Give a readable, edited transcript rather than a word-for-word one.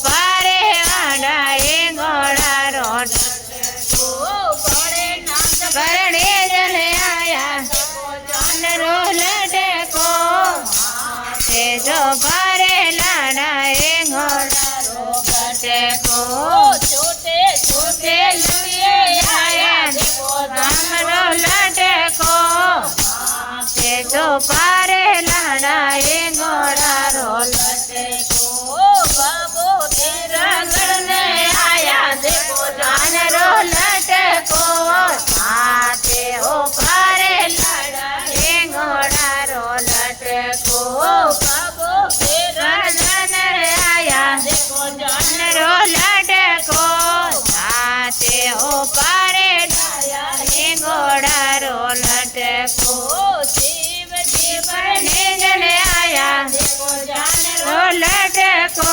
पारे वाडाए घोड़ारो करणे जन आया जानरो लटको जो पारे लाडाए घोड़ारो लटको छोटे छोटे लिए आया जानरो लटको जो पारे लाडाए घोड़ारो लटको बाबू तेरा गढ़ने आया देखो जानरो लटको माथे ओ पारे लाडाए घोड़ारो लटको बाबू तेरा गढ़ने आया देखो जानरो लटको माथे ओ पारे लाडाए घोड़ारो लटको जीव जीवन जन आया देखो जानरो लटको